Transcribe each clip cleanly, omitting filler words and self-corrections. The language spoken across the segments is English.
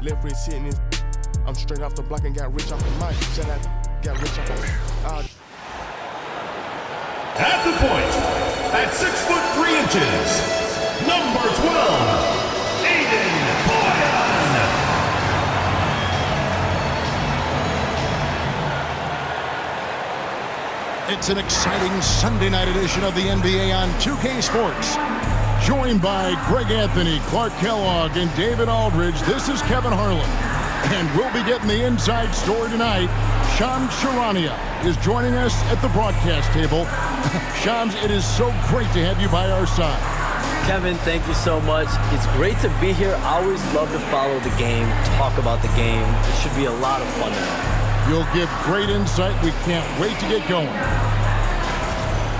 Left wrist hitting his. I'm straight off the block and got rich off the mic. Shout out, got rich off the. At the point, at 6'3", number 12, Aiden Boyan. It's an exciting Sunday night edition of the NBA on 2K Sports. Joined by Greg Anthony, Clark Kellogg, and David Aldridge, this is Kevin Harlan. And we'll be getting the inside story tonight. Shams Charania is joining us at the broadcast table. Shams, it is so great to have you by our side. Kevin, thank you so much. It's great to be here. I always love to follow the game, talk about the game. It should be a lot of fun tonight. You'll give great insight. We can't wait to get going.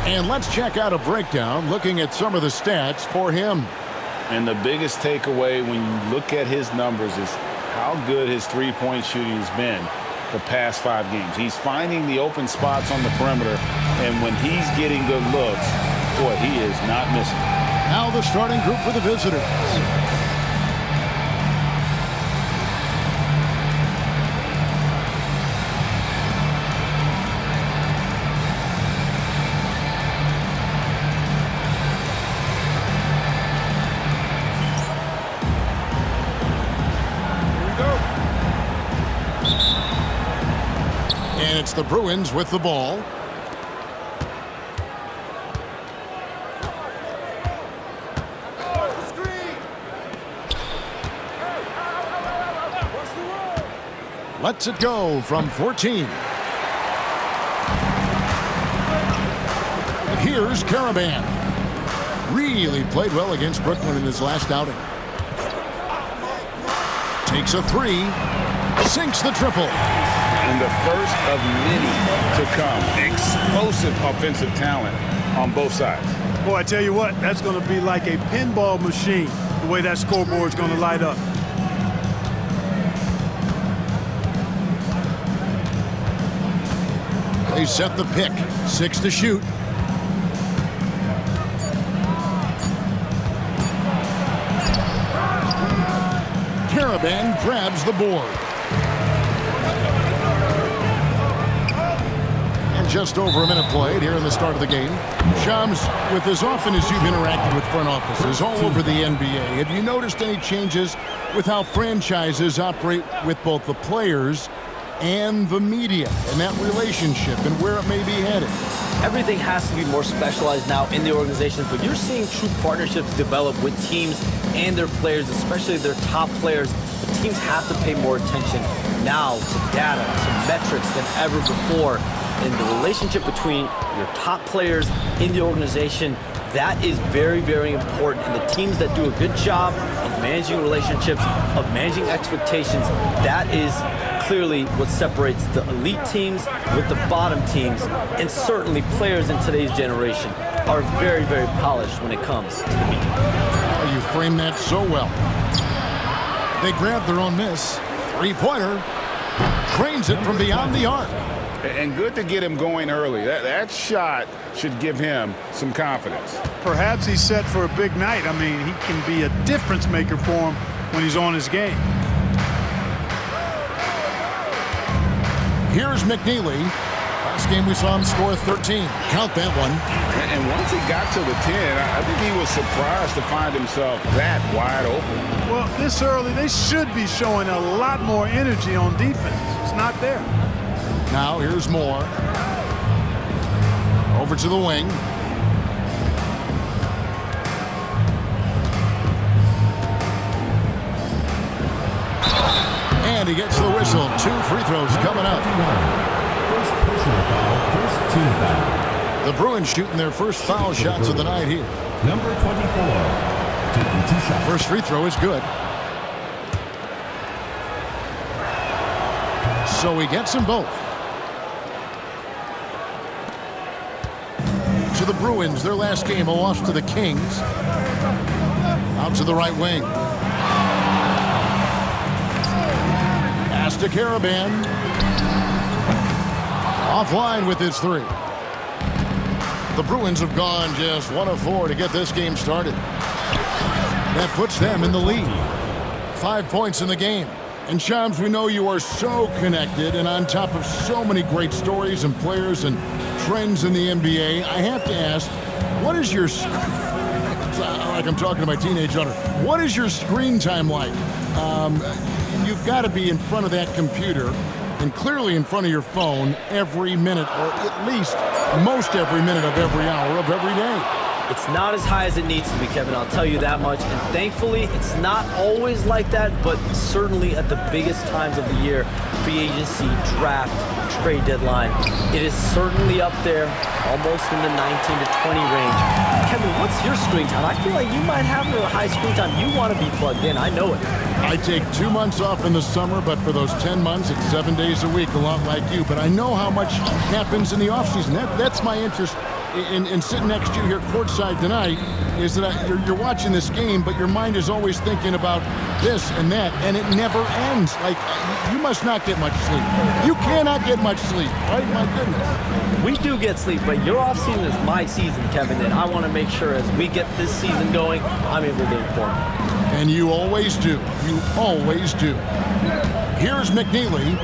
And let's check out a breakdown looking at some of the stats for him. And the biggest takeaway when you look at his numbers is how good his three-point shooting has been the past 5 games. He's finding the open spots on the perimeter, and when he's getting good looks, boy, he is not missing. Now the starting group for the visitors. And it's the Bruins with the ball. Lets it go from 14. Here's Caravan. Really played well against Brooklyn in his last outing. Takes a 3. Sinks the triple. And the first of many to come. Explosive offensive talent on both sides. Boy, I tell you what, that's going to be like a pinball machine, the way that scoreboard's going to light up. They set the pick. 6 to shoot. Caravan grabs the board. And just over a minute played here in the start of the game. Shams, with as often as you've interacted with front offices all over the NBA, have you noticed any changes with how franchises operate with both the players and the media and that relationship and where it may be headed? Everything has to be more specialized now in the organization, but you're seeing true partnerships develop with teams and their players, especially their top players. The teams have to pay more attention now to data, to metrics than ever before. And the relationship between your top players in the organization, that is very, very important. And the teams that do a good job of managing relationships, of managing expectations, that is clearly what separates the elite teams with the bottom teams. And certainly players in today's generation are very, very polished when it comes to the media. Oh, you frame that so well. They grab their own miss. 3-pointer. Trains it from beyond the arc. And good to get him going early. That shot should give him some confidence. Perhaps he's set for a big night. I mean, he can be a difference maker for him when he's on his game. Here's McNeely. Last game we saw him score 13. Count that one. And once he got to the 10, I think he was surprised to find himself that wide open. Well, this early, they should be showing a lot more energy on defense. It's not there. Now here's Moore. Over to the wing. And he gets the whistle. 2 free throws coming up. First personal foul, first team foul. The Bruins shooting their first foul shots of the night here. Number 24, taking 2 shots. First free throw is good. So he gets them both. To the Bruins, their last game, a loss to the Kings. Out to the right wing. Pass to Caravan. Offline with his 3. The Bruins have gone just 1 of 4 to get this game started. That puts them in the lead. 5 points in the game. And Shams, we know you are so connected and on top of so many great stories and players and trends in the NBA. I have to ask, what is your, like I'm talking to my teenage daughter, what is your screen time like? You've got to be in front of that computer and clearly in front of your phone every minute, or at least most every minute of every hour of every day. It's not as high as it needs to be, Kevin, I'll tell you that much. And thankfully, it's not always like that, but certainly at the biggest times of the year, free agency, draft, trade deadline, it is certainly up there, almost in the 19 to 20 range. Kevin, what's your screen time? I feel like you might have a high screen time. You want to be plugged in. I know it. I take 2 months off in the summer, but for those 10 months, it's 7 days a week, a lot like you. But I know how much happens in the offseason. That's my interest. In sitting next to you here courtside tonight is that you're watching this game, but your mind is always thinking about this and that, and it never ends. Like, you must not get much sleep. You cannot get much sleep, right? My goodness. We do get sleep, but your offseason is my season, Kevin, and I want to make sure as we get this season going, I'm able to inform you. And you always do. You always do. Here's McNeely,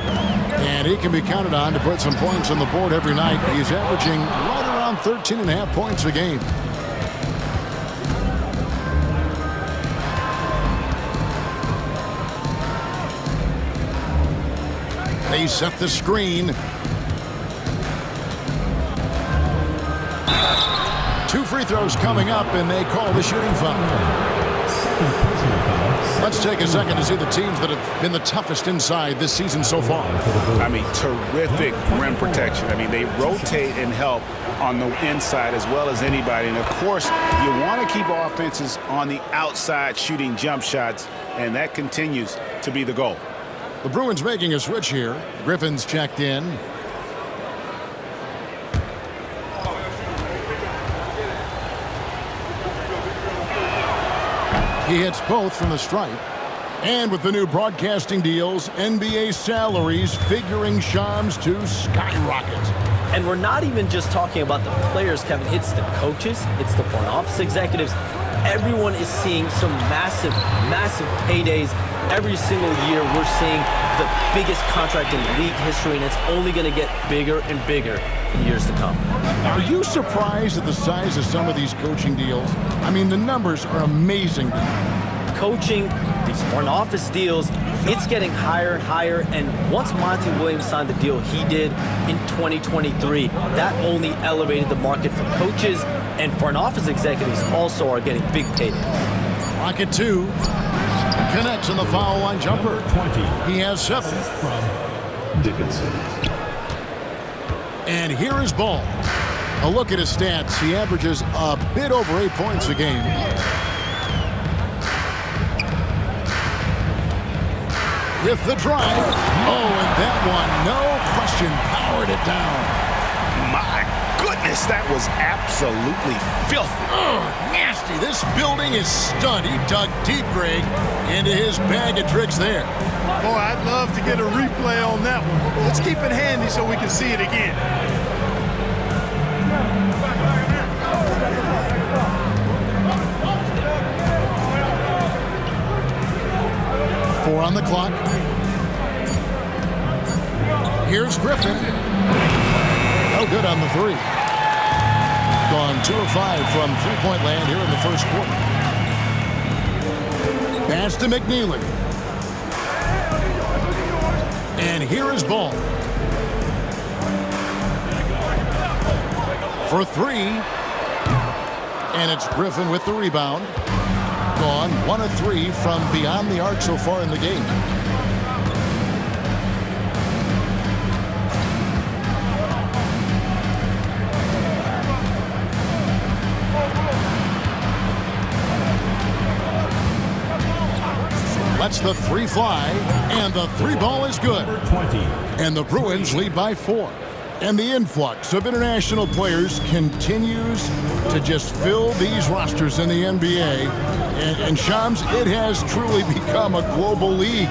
and he can be counted on to put some points on the board every night. He's averaging right around 13.5 points a game. They set the screen. 2 free throws coming up, and they call the shooting foul. Let's take a second to see the teams that have been the toughest inside this season so far. I mean, terrific rim protection. I mean, they rotate and help on the inside as well as anybody. And, of course, you want to keep offenses on the outside shooting jump shots, and that continues to be the goal. The Bruins making a switch here. Griffin's checked in. He hits both from the stripe. And with the new broadcasting deals, NBA salaries figuring Shams to skyrocket. And we're not even just talking about the players, Kevin. It's the coaches. It's the front office executives. Everyone is seeing some massive, massive paydays. Every single year we're seeing the biggest contract in league history, and it's only going to get bigger and bigger in years to come. Are you surprised at the size of some of these coaching deals? I mean, the numbers are amazing. Coaching, these front office deals, it's getting higher and higher. And once Monty Williams signed the deal he did in 2023, that only elevated the market for coaches, and front office executives also are getting big paydays. Rocket 2 connects on the foul line jumper. 20. He has 7. From Dickinson. And here is Ball. A look at his stats. He averages a bit over 8 points a game. With the drive. Oh, and that one, no question, powered it down. My goodness, that was absolutely filthy. Oh, nasty. This building is stunned. He dug deep, Greg, into his bag of tricks there. Boy, I'd love to get a replay on that one. Let's keep it handy so we can see it again. Four on the clock. Here's Griffin. No good on the 3. Gone 2 of 5 from three-point land here in the first quarter. Pass to McNeely. And here is Ball. For 3. And it's Griffin with the rebound. Gone 1 of 3 from beyond the arc so far in the game. Lets the 3 fly, and the 3 ball is good. 20. And the Bruins lead by 4. And the influx of international players continues to just fill these rosters in the NBA. And Shams, it has truly become a global league.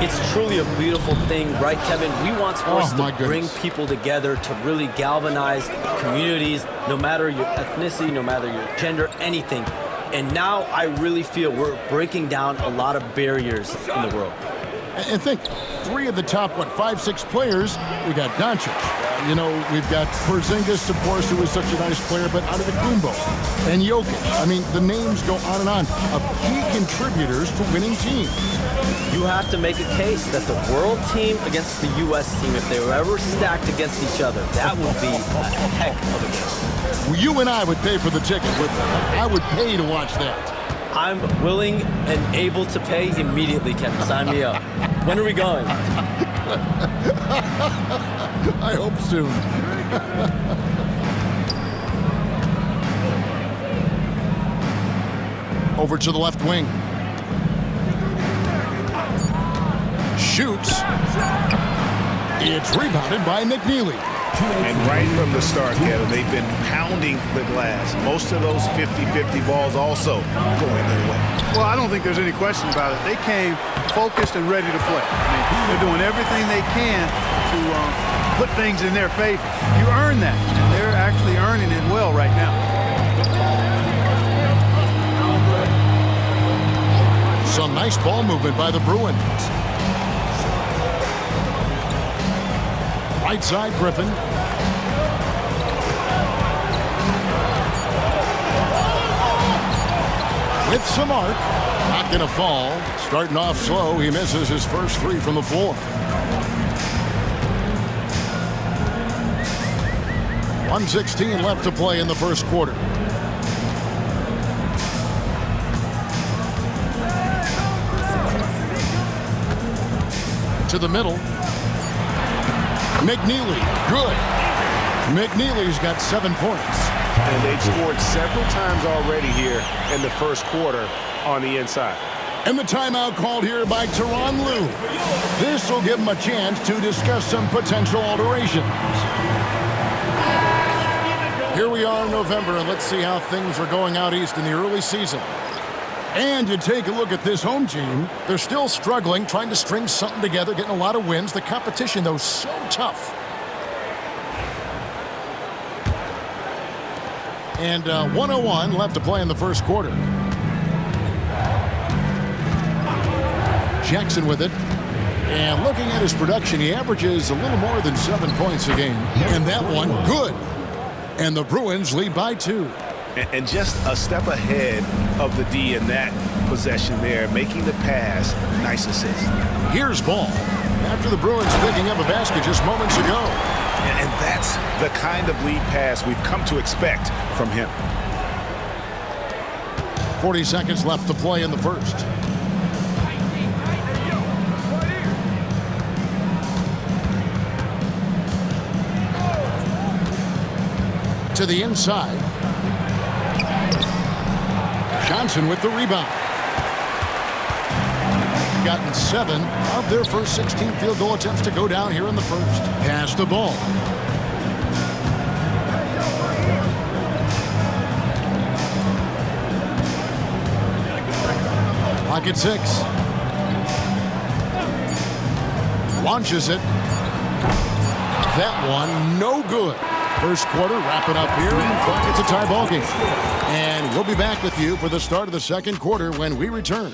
It's truly a beautiful thing, right, Kevin? We want sports to goodness. bring people together, to really galvanize communities, no matter your ethnicity, no matter your gender, anything. And now I really feel we're breaking down a lot of barriers in the world. And think, 3 of the top, 5, 6 players, we got Doncic. You know, we've got Porzingis, of course, who is such a nice player, but out of the Kumbo. And Jokic. I mean, the names go on and on of key contributors to winning teams. You have to make a case that the world team against the U.S. team, if they were ever stacked against each other, that would be a heck of a game. Well, you and I would pay for the ticket. I would pay to watch that. I'm willing and able to pay immediately, Kevin. Sign me up. When are we going? I hope soon. Over to the left wing. Shoots. It's rebounded by McNeely. And right from the start, Kevin, they've been pounding the glass. Most of those 50-50 balls also going their way. Well, I don't think there's any question about it. They came focused and ready to play. I mean, they're doing everything they can to put things in their favor. You earn that, and they're actually earning it well right now. Some nice ball movement by the Bruins. Right side, Griffin. With some arc. Not going to fall. Starting off slow, he misses his first 3 from the floor. 1:16 left to play in the first quarter. To the middle. McNeely, good. McNeely's got 7 points. And they've scored several times already here in the first quarter on the inside. And the timeout called here by Tyronn Lue. This will give him a chance to discuss some potential alterations. Here we are in November, and let's see how things are going out east in the early season. And you take a look at this home team. They're still struggling, trying to string something together, getting a lot of wins. The competition, though, so tough. And 1:01 left to play in the first quarter. Jackson with it. And looking at his production, he averages a little more than 7 points a game. And that one, good. And the Bruins lead by 2. And just a step ahead of the D in that possession there, making the pass. Nice assist. Here's ball. After the Bruins picking up a basket just moments ago. And that's the kind of lead pass we've come to expect from him. 40 seconds left to play in the first. To the inside. Johnson with the rebound. Gotten 7 of their first 16 field goal attempts to go down here in the first. Pass the ball. Pocket 6. Launches it. That one no good. First quarter wrapping up here, and it's a tie ball game. And we'll be back with you for the start of the second quarter when we return.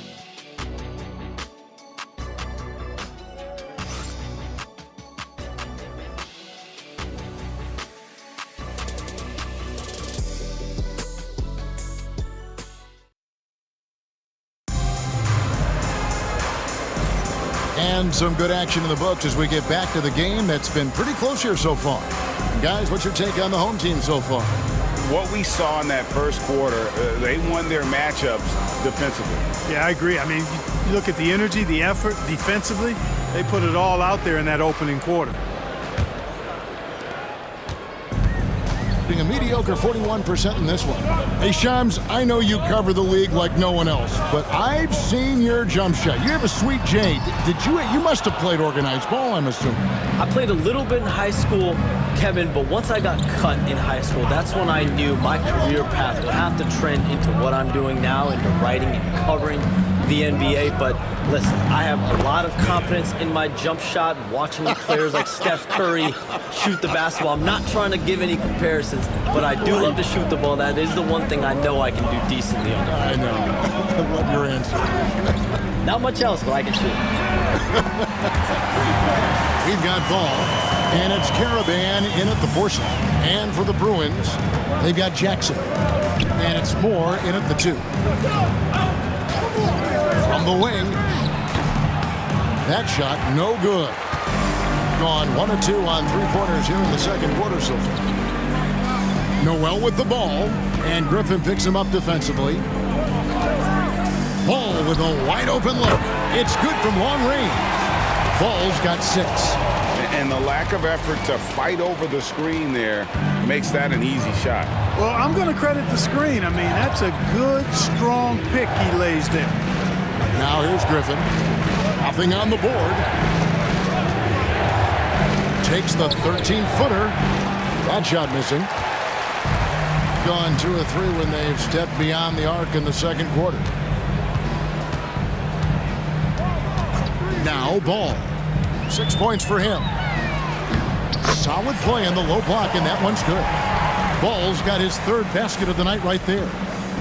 And some good action in the books as we get back to the game that's been pretty close here so far. Guys, what's your take on the home team so far? What we saw in that first quarter, they won their matchups defensively. Yeah, I agree. I mean, you look at the energy, the effort defensively, they put it all out there in that opening quarter. Being a mediocre 41% in this one. Hey, Shams, I know you cover the league like no one else, but I've seen your jump shot. You have a sweet J. You must have played organized ball, I'm assuming. I played a little bit in high school, Kevin, but once I got cut in high school, that's when I knew my career path would have to trend into what I'm doing now, into writing and covering the NBA. But listen, I have a lot of confidence in my jump shot, watching players like Steph Curry shoot the basketball. I'm not trying to give any comparisons, but I do love to shoot the ball. That is the one thing I know I can do decently on the field. I know. I love your answer. Not much else, but I can shoot. We've got ball, and it's Caravan in at the portion. And for the Bruins, they've got Jackson. And it's Moore in at the 2. From the wing. That shot, no good. Gone 1 of 2 on 3-pointers here in the second quarter so far. Noel with the ball, and Griffin picks him up defensively. Ball with a wide open look. It's good from long range. Ball's got 6. And the lack of effort to fight over the screen there makes that an easy shot. Well, I'm going to credit the screen. I mean, that's a good, strong pick he lays there. Now here's Griffin. Nothing on the board. Takes the 13-footer. That shot missing. Gone 2 of 3 when they've stepped beyond the arc in the second quarter. Now Ball. 6 points for him. Solid play in the low block, and that one's good. Ball's got his 3rd basket of the night right there.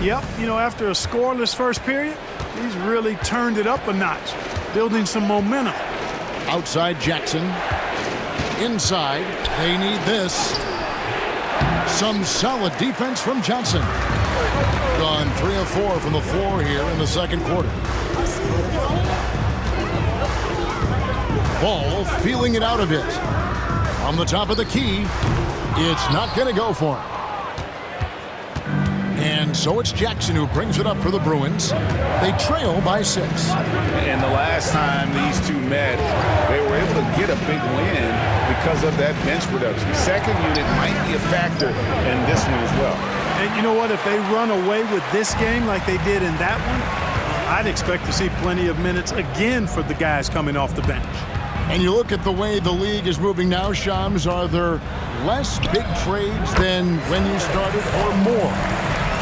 Yep, you know, after a scoreless first period, he's really turned it up a notch, building some momentum. Outside Jackson. Inside, they need this. Some solid defense from Johnson. Gone 3 of 4 from the floor here in the second quarter. Ball feeling it out a bit. On the top of the key, it's not going to go for him. And so it's Jackson who brings it up for the Bruins. They trail by 6. And the last time these two met, they were able to get a big win because of that bench production. Second unit might be a factor in this one as well. And you know what? If they run away with this game like they did in that one, I'd expect to see plenty of minutes again for the guys coming off the bench. And you look at the way the league is moving now, Shams, are there less big trades than when you started or more?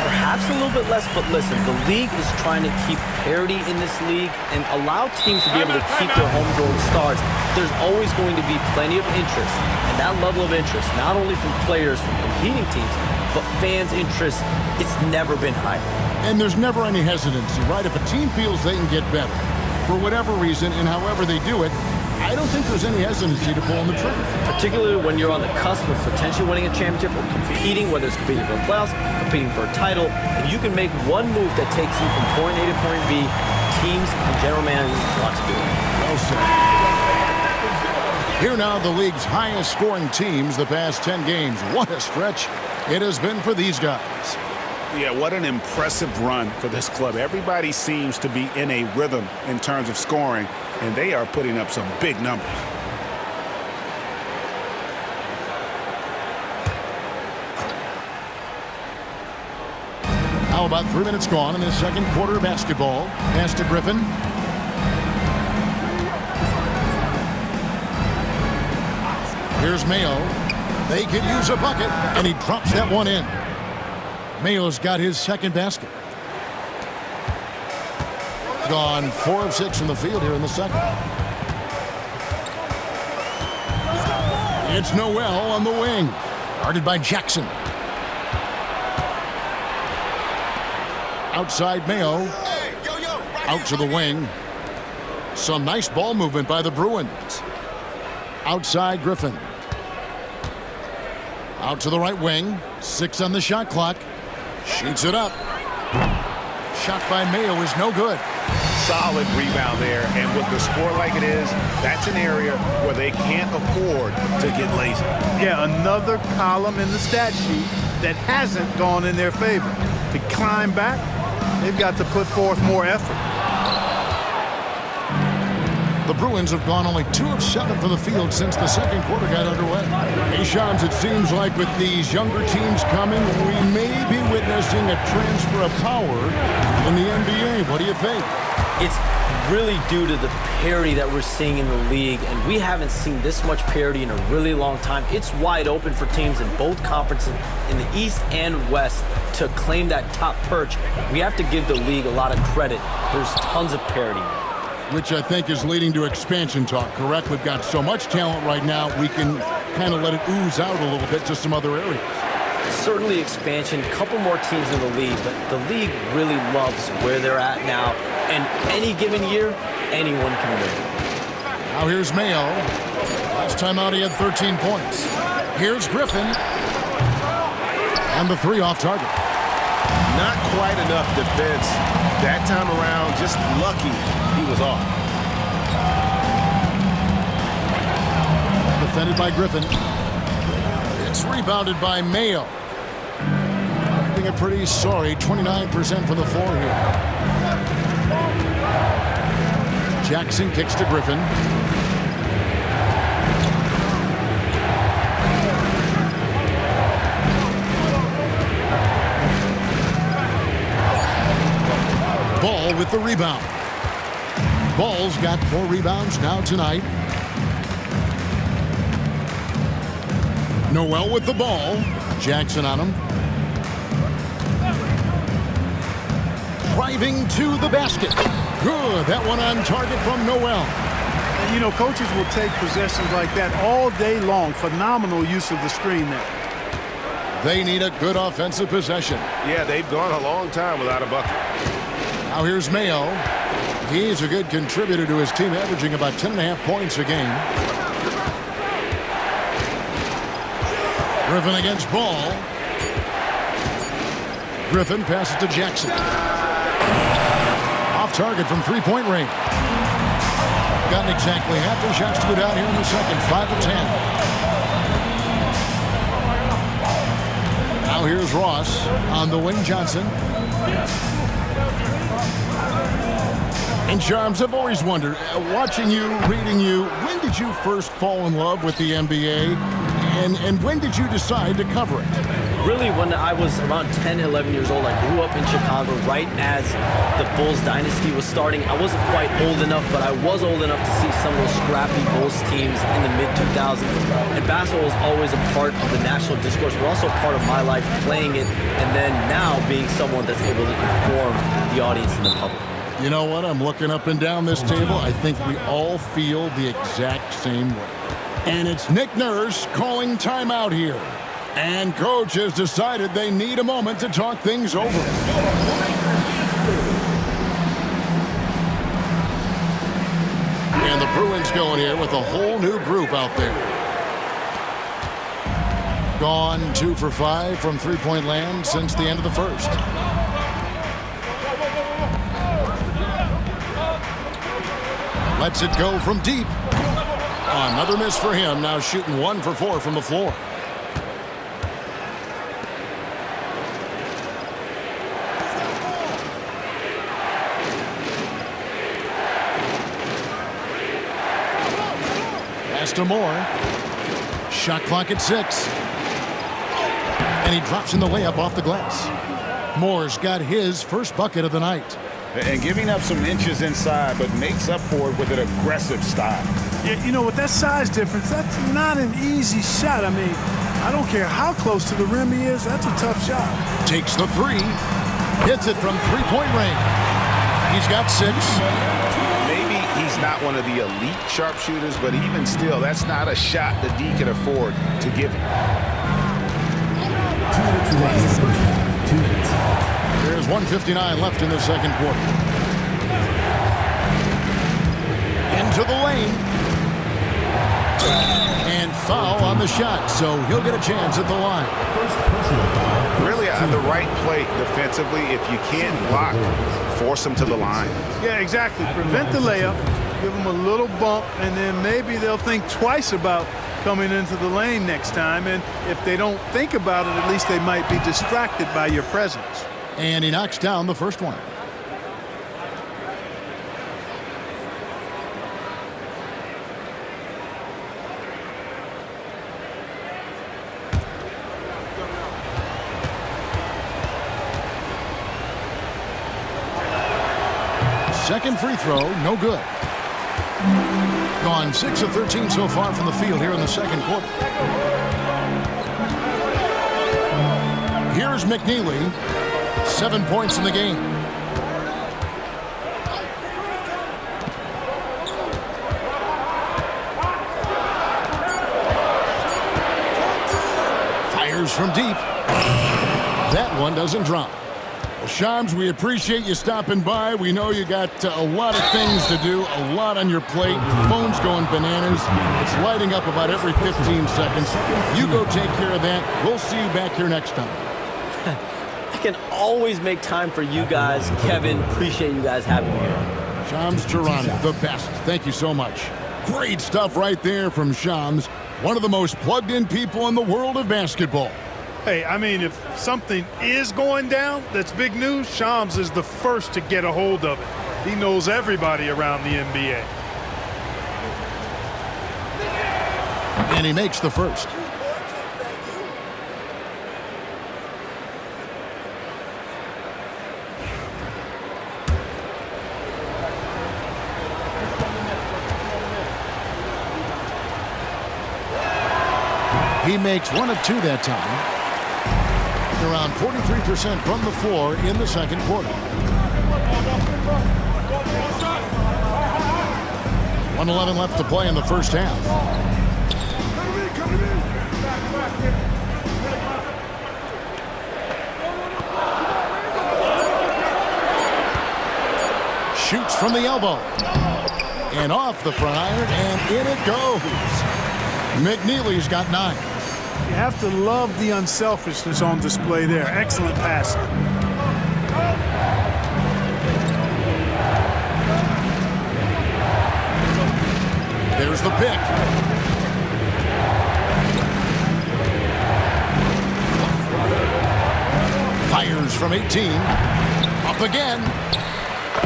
Perhaps a little bit less, but listen, the league is trying to keep parity in this league and allow teams to be able to keep their homegrown stars. There's always going to be plenty of interest, and that level of interest, not only from players from competing teams, but fans' interest, it's never been higher. And there's never any hesitancy, right? If a team feels they can get better, for whatever reason and however they do it, I don't think there's any hesitancy to pull on the trigger. Particularly when you're on the cusp of potentially winning a championship or competing, whether it's competing for the playoffs, competing for a title. If you can make one move that takes you from point A to point B, teams and general managers want to do it. Well said. Here now, the league's highest scoring teams the past 10 games. What a stretch it has been for these guys. Yeah, what an impressive run for this club. Everybody seems to be in a rhythm in terms of scoring, and they are putting up some big numbers. Now about 3 minutes gone in the second quarter of basketball. Pass to Griffin. Here's Mayo. They could use a bucket, and he drops that one in. Mayo's got his second basket. Gone 4 of 6 from the field here in the second. It's Noel on the wing. Guarded by Jackson. Outside Mayo. Out to the wing. Some nice ball movement by the Bruins. Outside Griffin. Out to the right wing. 6 on the shot clock. Shoots it up. Shot by Mayo is no good. Solid rebound there, and with the score like it is, that's an area where they can't afford to get lazy. Yeah, another column in the stat sheet that hasn't gone in their favor. To climb back, they've got to put forth more effort. The Bruins have gone only 2 of 7 from the field since the second quarter got underway. Hey, Shams, it seems like with these younger teams coming, we may be witnessing a transfer of power in the NBA. What do you think? It's really due to the parity that we're seeing in the league, and we haven't seen this much parity in a really long time. It's wide open for teams in both conferences, in the East and West, to claim that top perch. We have to give the league a lot of credit. There's tons of parity. Which I think is leading to expansion talk, correct? We've got so much talent right now, we can kind of let it ooze out a little bit to some other areas. Certainly expansion, a couple more teams in the league, but the league really loves where they're at now. And any given year, anyone can win. Now here's Mayo. Last time out he had 13 points. Here's Griffin. And the three off target. Not quite enough defense that time around. Just lucky he was off. Defended by Griffin. It's rebounded by Mayo. Being a pretty sorry 29% from the floor here. Jackson kicks to Griffin. Ball with the rebound. Ball's got 4 rebounds now tonight. Noel with the ball. Jackson on him. Driving to the basket. Good. That one on target from Noel. And, you know, coaches will take possessions like that all day long. Phenomenal use of the screen there. They need a good offensive possession. Yeah, they've gone a long time without a bucket. Now here's Mayo. He's a good contributor to his team, averaging about 10.5 points a game. Griffin against Ball. Griffin passes to Jackson. Off target from three-point range. Gotten exactly half their shots to go down here in the second. 5 of 10. Now here's Ross on the wing. Johnson. And Charms, I've always wondered, watching you, reading you, when did you first fall in love with the NBA? And when did you decide to cover it? Really, when I was around 10, 11 years old, I grew up in Chicago right as the Bulls dynasty was starting. I wasn't quite old enough, but I was old enough to see some of those scrappy Bulls teams in the mid-2000s. And basketball was always a part of the national discourse, but also part of my life playing it, and then now being someone that's able to inform the audience and the public. You know what? I'm looking up and down this table. I think we all feel the exact same way. And it's Nick Nurse calling timeout here. And coach has decided they need a moment to talk things over. And the Bruins going here with a whole new group out there. Gone 2 for 5 from three-point land since the end of the first. Lets it go from deep. Another miss for him. Now shooting 1 for 4 from the floor. Pass to Moore. Shot clock at 6. And he drops in the layup off the glass. Moore's got his first bucket of the night. And giving up some inches inside, but makes up for it with an aggressive style. Yeah, you know, with that size difference, that's not an easy shot. I mean, I don't care how close to the rim he is. That's a tough shot. Takes the 3. Hits it from three-point range. He's got 6. Maybe he's not one of the elite sharpshooters, but even still, that's not a shot that D can afford to give him. 2 minutes remaining in the first half. 2 minutes. There's 1:59 left in the second quarter. Into the lane. And foul on the shot, so he'll get a chance at the line. First personal foul. Really on the right plate defensively, if you can't block, force him to the line. Yeah, exactly. Prevent the layup, give them a little bump, and then maybe they'll think twice about coming into the lane next time. And if they don't think about it, at least they might be distracted by your presence. And he knocks down the first one. Second free throw, no good. Gone 6 of 13 so far from the field here in the second quarter. Here's McNeely. 7 points in the game. Fires from deep. That one doesn't drop. Well, Shams, we appreciate you stopping by. We know you got a lot of things to do, a lot on your plate. Your phone's going bananas. It's lighting up about every 15 seconds. You go take care of that. We'll see you back here next time. I can always make time for you guys. Kevin, appreciate you guys having me here. Shams Charania, the best. Thank you so much. Great stuff right there from Shams, one of the most plugged-in people in the world of basketball. Hey, I mean, if something is going down that's big news, Shams is the first to get a hold of it. He knows everybody around the NBA. And he makes the first. He makes 1 of 2 that time. Around 43% from the floor in the second quarter. 1:11 left to play in the first half. Shoots from the elbow. And off the front iron, and in it goes. McNeely's got 9. You have to love the unselfishness on display there. Excellent passing. There's the pick. Fires from 18. Up again.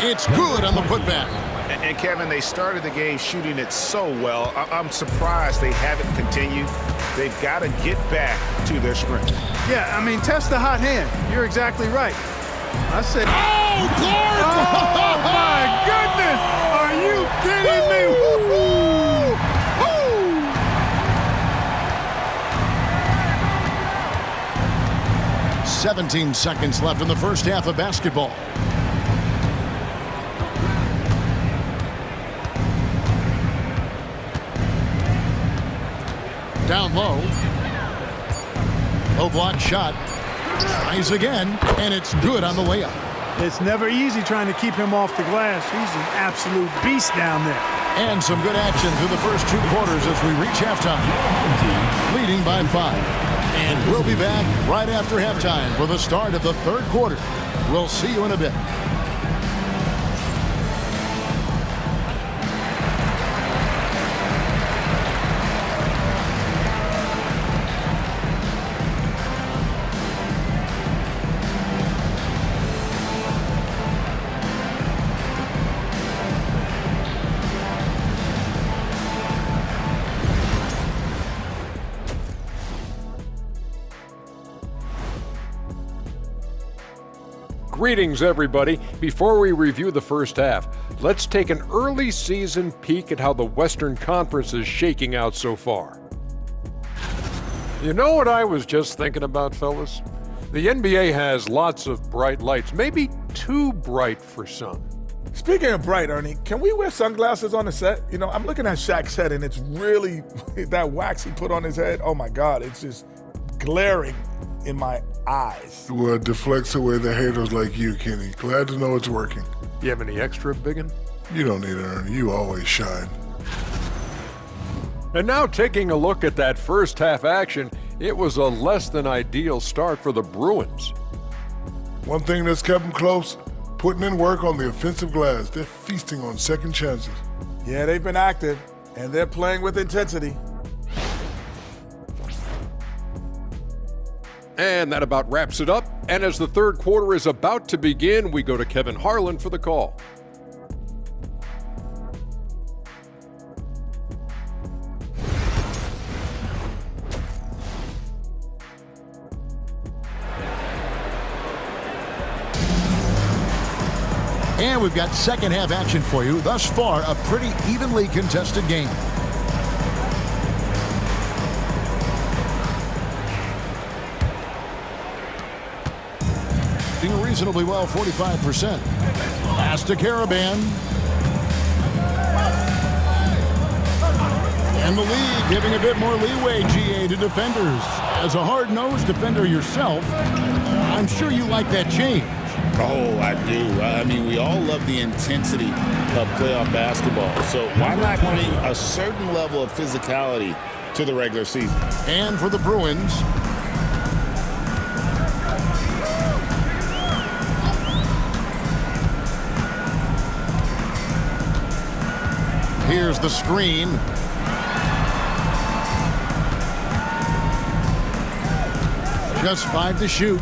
It's good on the putback. And Kevin, they started the game shooting it so well. I'm surprised they haven't continued. They've got to get back to their strength. Yeah, I mean, test the hot hand. You're exactly right. I said, Oh, Clark! oh my goodness! Are you kidding me? Woo-hoo! Woo! 17 seconds left in the first half of basketball. Down low. Low block shot. Tries again, and it's good on the layup. It's never easy trying to keep him off the glass. He's an absolute beast down there. And some good action through the first 2 quarters as we reach halftime. Leading by 5. And we'll be back right after halftime for the start of the third quarter. We'll see you in a bit. Greetings, everybody. Before we review the first half, let's take an early season peek at how the Western Conference is shaking out so far. You know what I was just thinking about, fellas? The NBA has lots of bright lights, maybe too bright for some. Speaking of bright, Ernie, can we wear sunglasses on the set? You know, I'm looking at Shaq's head, and it's really, that wax he put on his head, oh my God, it's just glaring in my eyes. Well, it deflects away the haters like you, Kenny. Glad to know it's working. You have any extra, biggin? You don't need it, Ernie. You always shine. And now taking a look at that first half action, it was a less than ideal start for the Bruins. One thing that's kept them close, putting in work on the offensive glass. They're feasting on second chances. Yeah, they've been active, and they're playing with intensity. And that about wraps it up. And as the third quarter is about to begin, we go to Kevin Harlan for the call. And we've got second half action for you. Thus far, a pretty evenly contested game. Doing reasonably well, 45%. Pass to Caravan. And the league giving a bit more leeway, GA, to defenders. As a hard-nosed defender yourself, I'm sure you like that change. Oh, I do. I mean, we all love the intensity of playoff basketball. So why not bring a certain level of physicality to the regular season? And for the Bruins, here's the screen. Just 5 to shoot.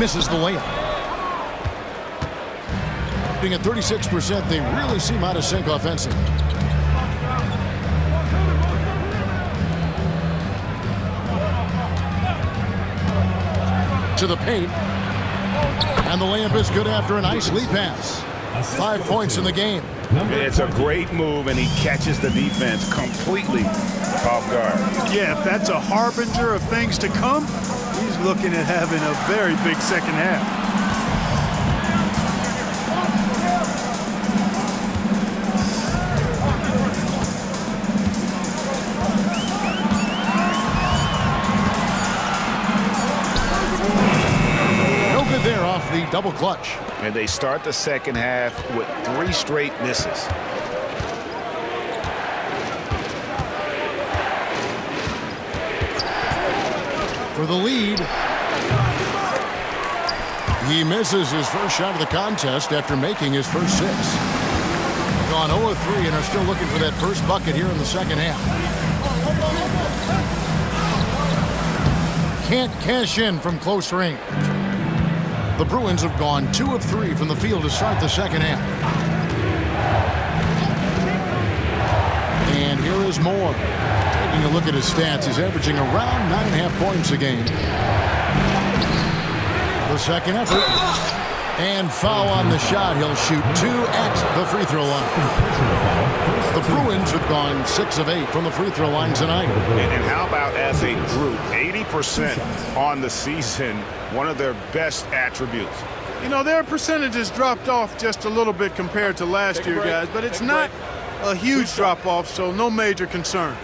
Misses the layup. Being at 36%, they really seem out of sync offensively. To the paint. And the layup is good after a nice lead pass. 5 points in the game. It's a great move, and he catches the defense completely off guard. Yeah, if that's a harbinger of things to come, he's looking at having a very big second half. No good there off the double clutch. And they start the second half with 3 straight misses. For the lead. He misses his first shot of the contest after making his first 6. Gone 0-3 and are still looking for that first bucket here in the second half. Can't cash in from close range. The Bruins have gone 2 of 3 from the field to start the second half. And here is Moore. Taking a look at his stats, he's averaging around 9.5 points a game. The second effort. And foul on the shot. He'll shoot 2 at the free throw line. The Bruins have gone 6 of 8 from the free throw line tonight. And how about as a group, 80% on the season, one of their best attributes. You know, their percentages dropped off just a little bit compared to last year, guys, but it's not a huge drop-off, so no major concern.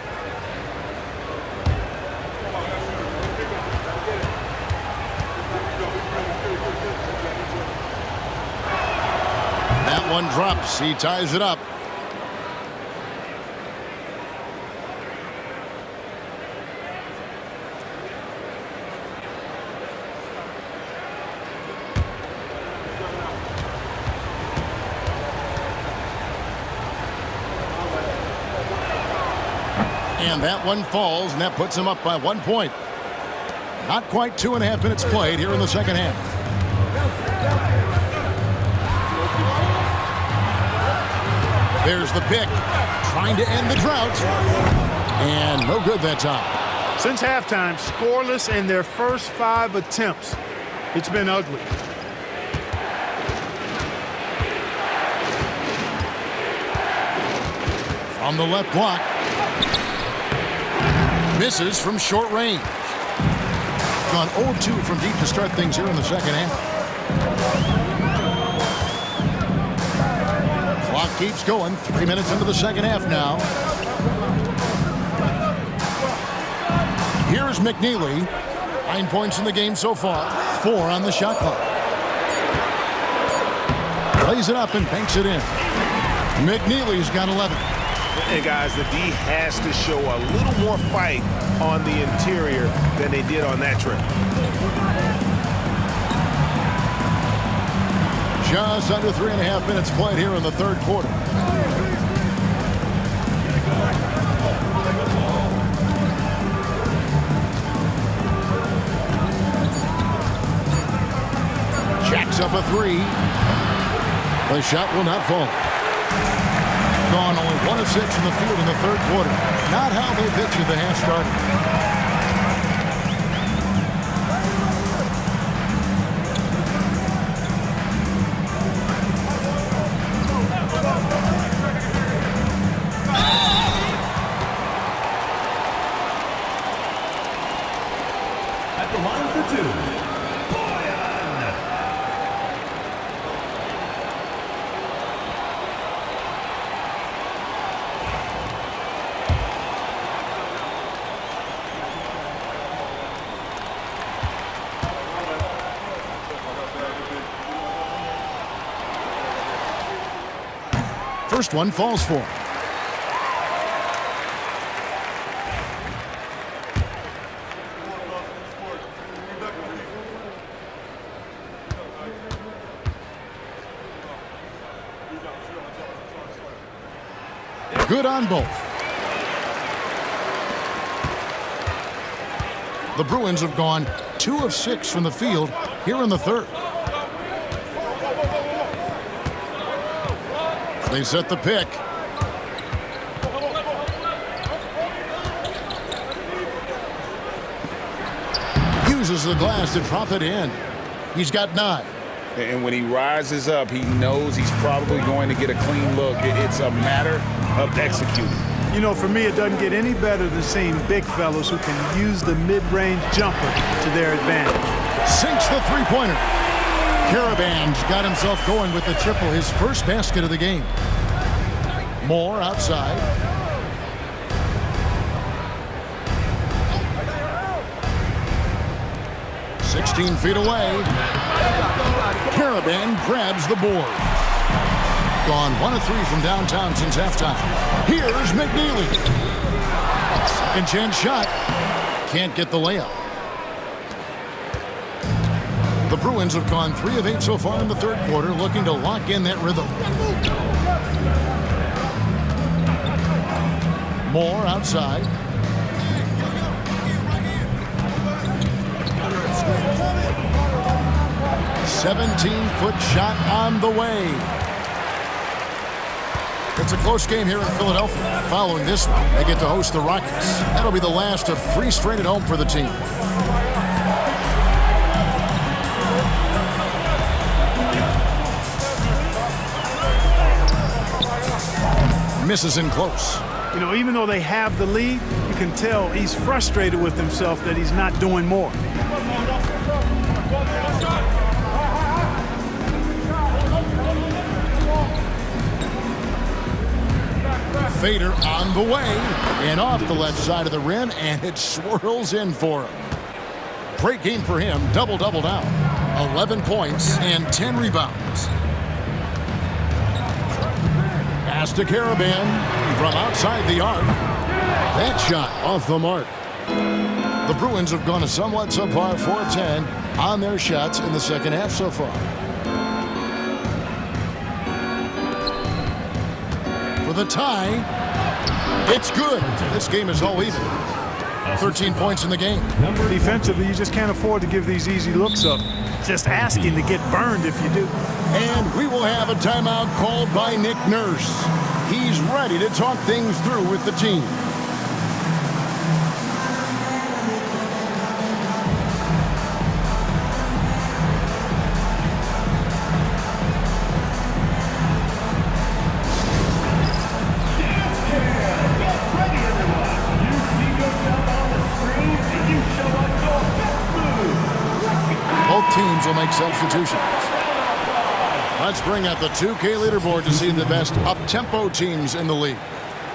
That one drops. He ties it up. And that one falls, and that puts him up by 1 point. Not quite 2.5 minutes played here in the second half. There's the pick, trying to end the drought. And no good that time. Since halftime, scoreless in their first 5 attempts. It's been ugly. From the left block. Misses from short range. Gone 0-2 from deep to start things here in the second half. Clock keeps going. 3 minutes into the second half now. Here's McNeely. 9 points in the game so far. 4 on the shot clock. Plays it up and banks it in. McNeely's got 11. And guys, the D has to show a little more fight on the interior than they did on that trip. Just under 3.5 minutes played here in the third quarter. Jacks up a 3. The shot will not fall. Gone only 1 of 6 in the field in the third quarter. Not how they pictured the half started. At the line for 2, first one falls for him. Good on both. The Bruins have gone 2 of 6 from the field here in the third. They set the pick. Uses the glass to drop it in. He's got 9. And when he rises up, he knows he's probably going to get a clean look. It's a matter of executing. You know, for me, it doesn't get any better than seeing big fellows who can use the mid-range jumper to their advantage. Sinks the three-pointer. Karaban's got himself going with the triple, his first basket of the game. Moore outside. "16 feet away. Karaban grabs the board. Gone 1 of 3 from downtown since halftime. Here's McNeely. Second chance shot. Can't get the layup. The Bruins have gone 3 of 8 so far in the third quarter, looking to lock in that rhythm. Moore outside. "17-foot shot on the way." It's a close game here in Philadelphia. Following this one, they get to host the Rockets. That'll be the last of 3 straight at home for the team. Misses in close. You know, even though they have the lead, you can tell he's frustrated with himself that he's not doing more. Fader on the way and off the left side of the rim, and it swirls in for him. Great game for him. Double-double now. 11 points and 10 rebounds. Pass to Karaban from outside the arc. That shot off the mark. The Bruins have gone a somewhat subpar 4 of 10 on their shots in the second half so far. For the tie, it's good. This game is all even. 13 points in the game. Defensively, you just can't afford to give these easy looks up. Just asking to get burned if you do. And we will have a timeout called by Nick Nurse. He's ready to talk things through with the team. Both teams will make substitutions. Let's bring out the 2K leaderboard to see the best up-tempo teams in the league.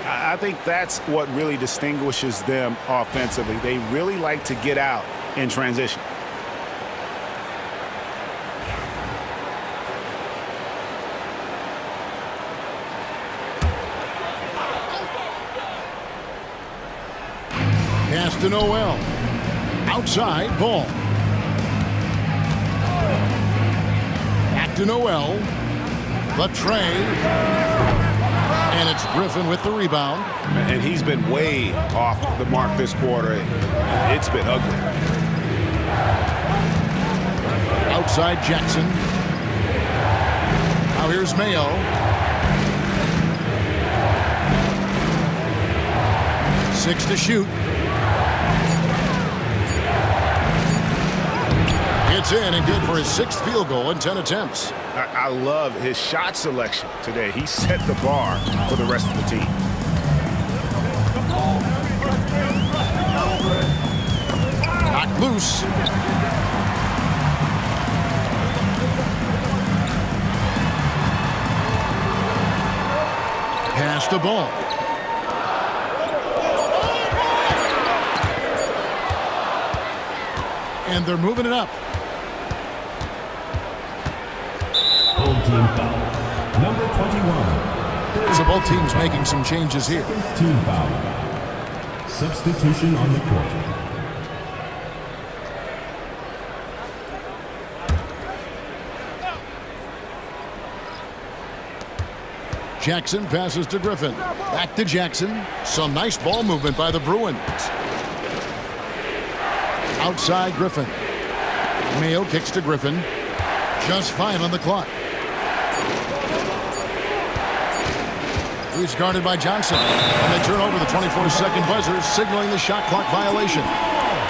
I think that's what really distinguishes them offensively. They really like to get out in transition. Pass to Noel. Outside, ball. Back to Noel. The tray. And it's Griffin with the rebound. And he's been way off the mark this quarter. It's been ugly. Outside Jackson. Now here's Mayo. Six to shoot. It's in and good for his 6th field goal in 10 attempts. I love his shot selection today. He set the bar for the rest of the team. Knocked loose. Pass the ball. And they're moving it up. Home team foul. Number 21. There's a both teams making some changes here. Team foul. Substitution on the court. Jackson passes to Griffin. Back to Jackson. Some nice ball movement by the Bruins. Outside Griffin. Mayo kicks to Griffin. Just 5 on the clock. He's guarded by Johnson. And they turn over the 24-second buzzer, signaling the shot clock violation.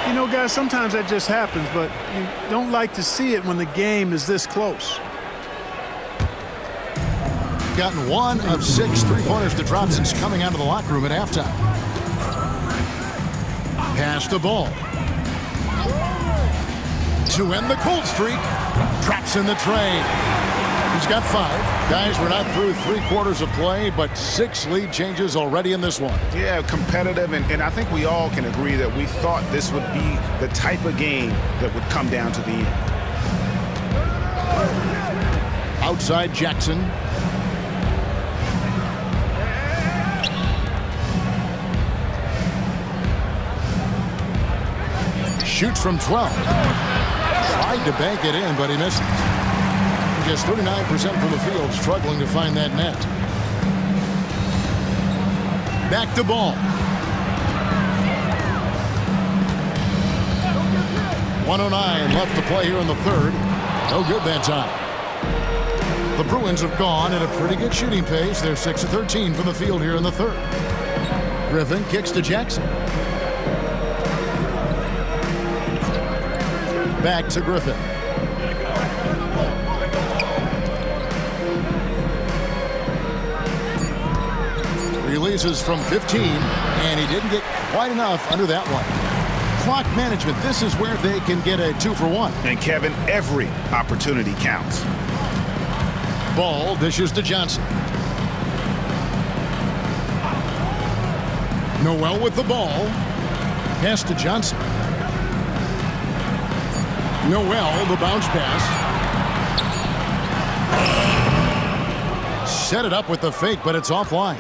You know, guys, sometimes that just happens, but you don't like to see it when the game is this close. Gotten 1 of 6 3-pointers to drop since coming out of the locker room at halftime. Pass the ball. To end the cold streak. Traps in the tray. He's got 5. Guys, we're not through 3/4 of play, but 6 lead changes already in this one. Yeah, competitive, and I think we all can agree that we thought this would be the type of game that would come down to the end. Outside Jackson. Shoots from 12. Tried to bank it in, but he misses. He gets 39% from the field, struggling to find that net. Back to ball. 1:09 left to play here in the third. No good that time. The Bruins have gone at a pretty good shooting pace. They're 6 of 13 from the field here in the third. Griffin kicks to Jackson. Back to Griffin. Releases from 15, and he didn't get quite enough under that one. Clock management, this is where they can get a 2-for-1. And Kevin, every opportunity counts. Ball dishes to Johnson. Noel with the ball. Pass to Johnson. Noel, the bounce pass. Set it up with the fake, but it's offline.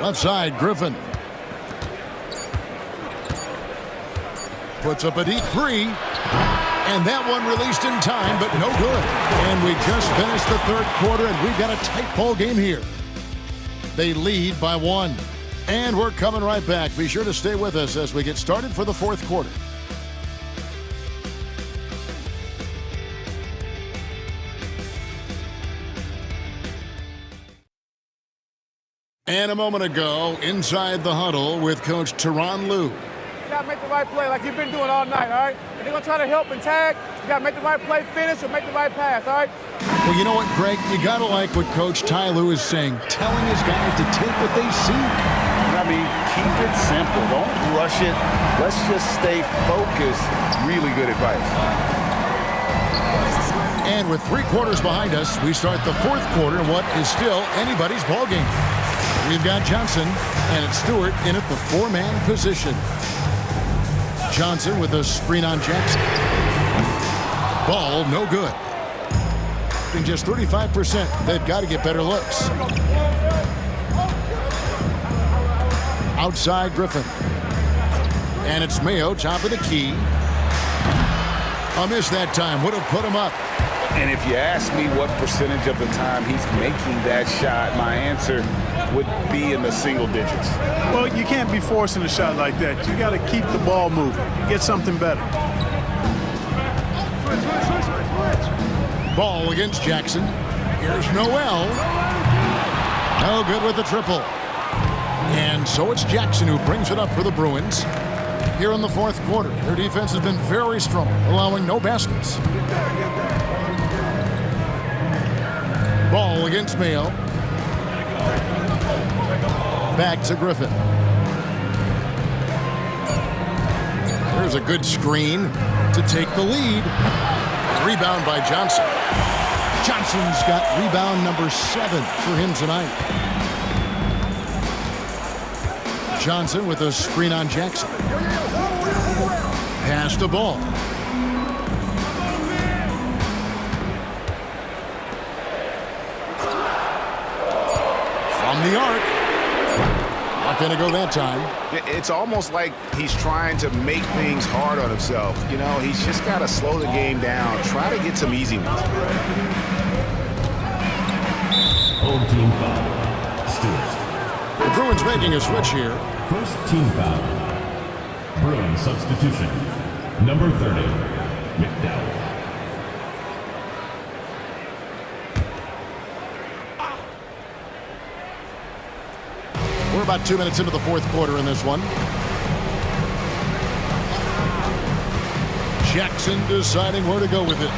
Left side, Griffin. Puts up a deep 3. And that one released in time, but no good. And we just finished the third quarter, and we've got a tight ball game here. They lead by 1. And we're coming right back. Be sure to stay with us as we get started for the fourth quarter. And a moment ago, inside the huddle with Coach Tyronn Lue. You got to make the right play like you've been doing all night, all right? If they're going to try to help and tag, you got to make the right play, finish, or make the right pass, all right? Well, you know what, Greg? You got to like what Coach Ty Lue is saying, telling his guys to take what they see. I mean, keep it simple. Don't rush it. Let's just stay focused. Really good advice. And with 3 quarters behind us, we start the fourth quarter in what is still anybody's ball game. We've got Johnson, and it's Stewart in at the 4-man position. Johnson with a screen on Jackson. Ball, no good. In just 35%, they've got to get better looks. Outside Griffin. And it's Mayo, top of the key. A miss that time, would have put him up. And if you ask me what percentage of the time he's making that shot, my answer would be in the single digits. Well, you can't be forcing a shot like that. You got to keep the ball moving. Get something better. Ball against Jackson. Here's Noel. No good with the triple. And so it's Jackson who brings it up for the Bruins. Here in the fourth quarter, their defense has been very strong, allowing no baskets. Ball against Mayo. Back to Griffin. There's a good screen to take the lead. Rebound by Johnson. Johnson's got rebound number 7 for him tonight. Johnson with a screen on Jackson. Pass the ball. From the arc. Not going to go that time. It's almost like he's trying to make things hard on himself. You know, he's just got to slow the game down. Try to get some easy ones. Home team foul. Stewart. The Bruins making a switch here. First team foul. Bruins substitution. Number 30, McDowell. We're about 2 minutes into the fourth quarter in this one. Jackson deciding where to go with it.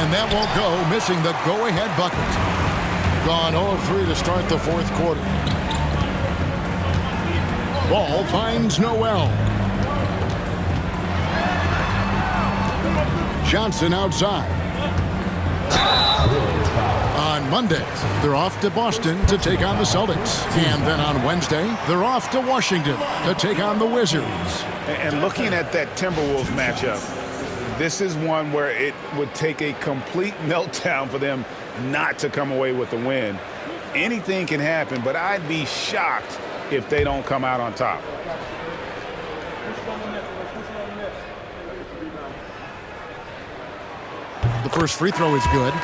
And that won't go, missing the go-ahead bucket. Gone 0-3 to start the fourth quarter. Ball finds Noel. Johnson outside. On Monday, they're off to Boston to take on the Celtics. And then on Wednesday, they're off to Washington to take on the Wizards. And looking at that Timberwolves matchup, this is one where it would take a complete meltdown for them not to come away with the win. Anything can happen, but I'd be shocked if they don't come out on top. The first free throw is good.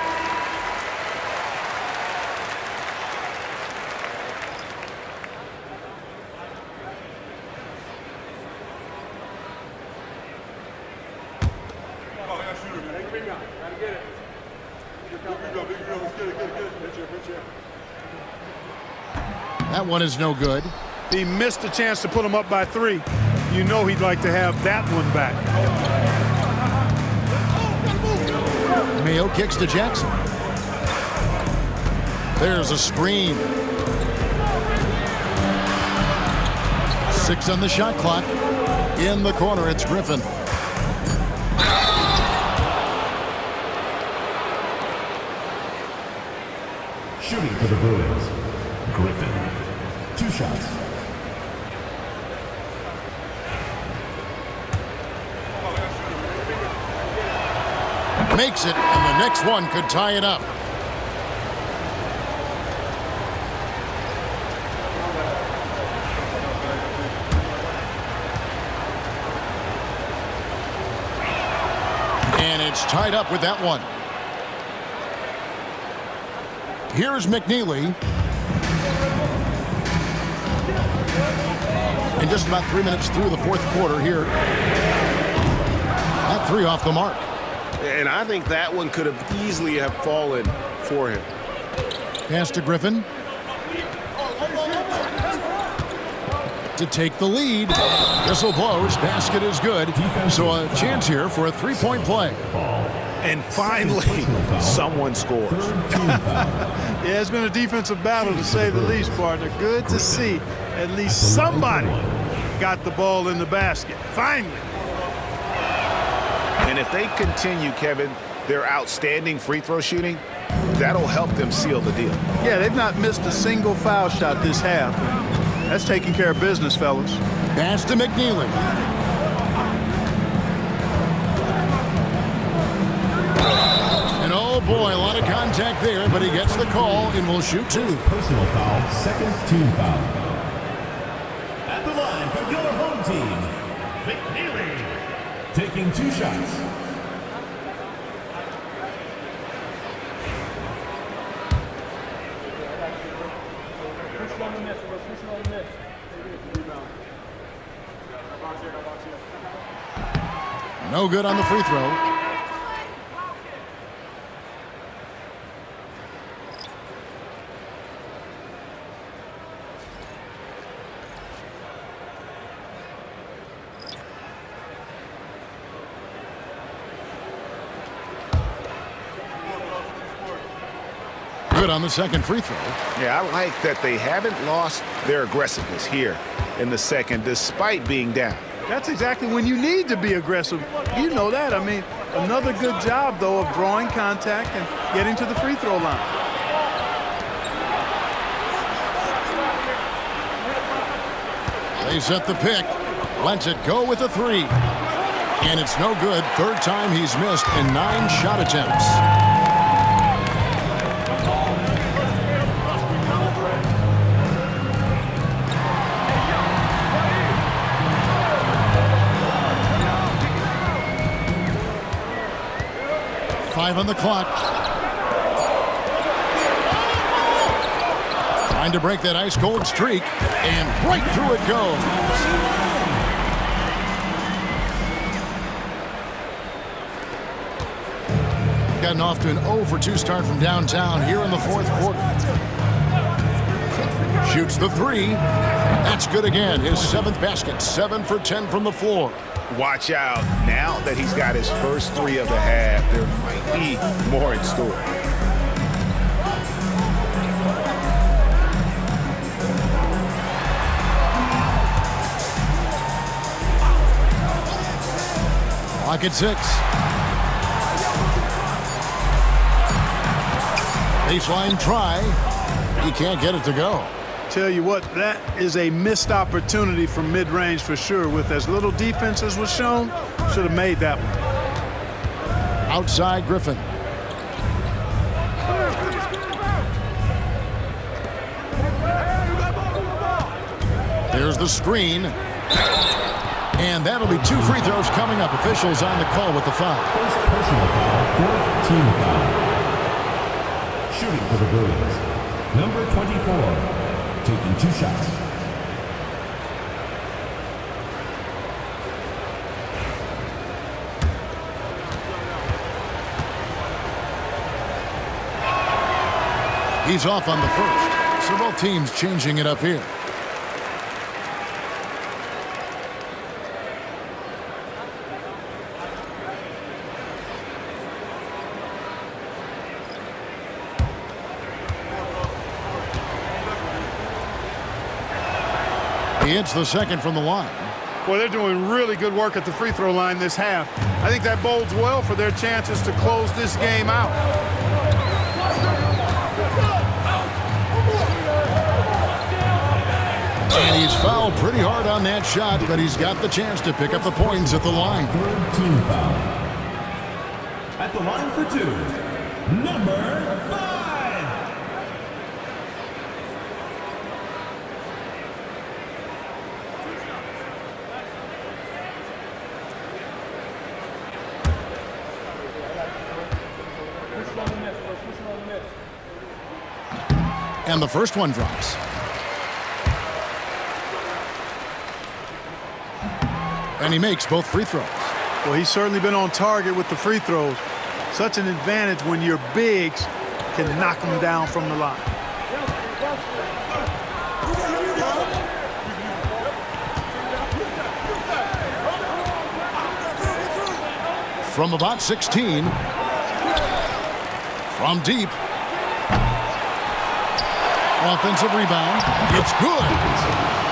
That one is no good. He missed a chance to put him up by 3. You know he'd like to have that one back. Mayo kicks to Jackson. There's a screen. 6 on the shot clock. In the corner, it's Griffin. Shooting for the Bruins, Griffin. 2 shots. Makes it, and the next one could tie it up. And it's tied up with that one. Here's McNeely. And just about 3 minutes through the fourth quarter here. That 3 off the mark. And I think that one could have easily have fallen for him. Pass to Griffin. To take the lead. Whistle blows. Basket is good. So a chance here for a 3-point play. And finally, someone scores. Yeah, it's been a defensive battle to say the least, partner. Good to see at least somebody got the ball in the basket. Finally. And if they continue, Kevin, their outstanding free throw shooting, that'll help them seal the deal. Yeah, they've not missed a single foul shot this half. That's taking care of business, fellas. Pass to McNeely. And oh boy, a lot of contact there, but he gets the call and will shoot 2. Personal foul, second team foul. At the line for your home team, McNeely. Taking 2 shots. No good on the free throw. Good on the second free throw. Yeah, I like that they haven't lost their aggressiveness here in the second, despite being down. That's exactly when you need to be aggressive. You know that. I mean, another good job, though, of drawing contact and getting to the free throw line. They set the pick. Lets it go with a 3. And it's no good. Third time he's missed in 9 shot attempts. 5 on the clock. Trying to break that ice-cold streak, and right through it goes. Gotten off to an 0-for-2 start from downtown here in the fourth quarter. Shoots the 3. That's good again. His 7th basket. 7 for 10 from the floor. Watch out. Now that he's got his first 3 of the half, there might be more in store. Clock at 6. Baseline try. He can't get it to go. Tell you what, that is a missed opportunity from mid-range for sure. With as little defense as was shown, should have made that one. Outside Griffin. There's the screen. And that'll be 2 free throws coming up. Officials on the call with the foul. First personal foul, 4th team foul. Shooting for the Bruins, number 24, taking 2 shots. He's off on the first. So both teams changing it up here. He hits the second from the line. Well, they're doing really good work at the free throw line this half. I think that bodes well for their chances to close this game out. And he's fouled pretty hard on that shot, but he's got the chance to pick up the points at the line. 3rd team foul. At the line for 2, number 5. And the first one drops. And he makes both free throws. Well, he's certainly been on target with the free throws. Such an advantage when your bigs can knock them down from the line. From about 16. From deep. Offensive rebound. It's good.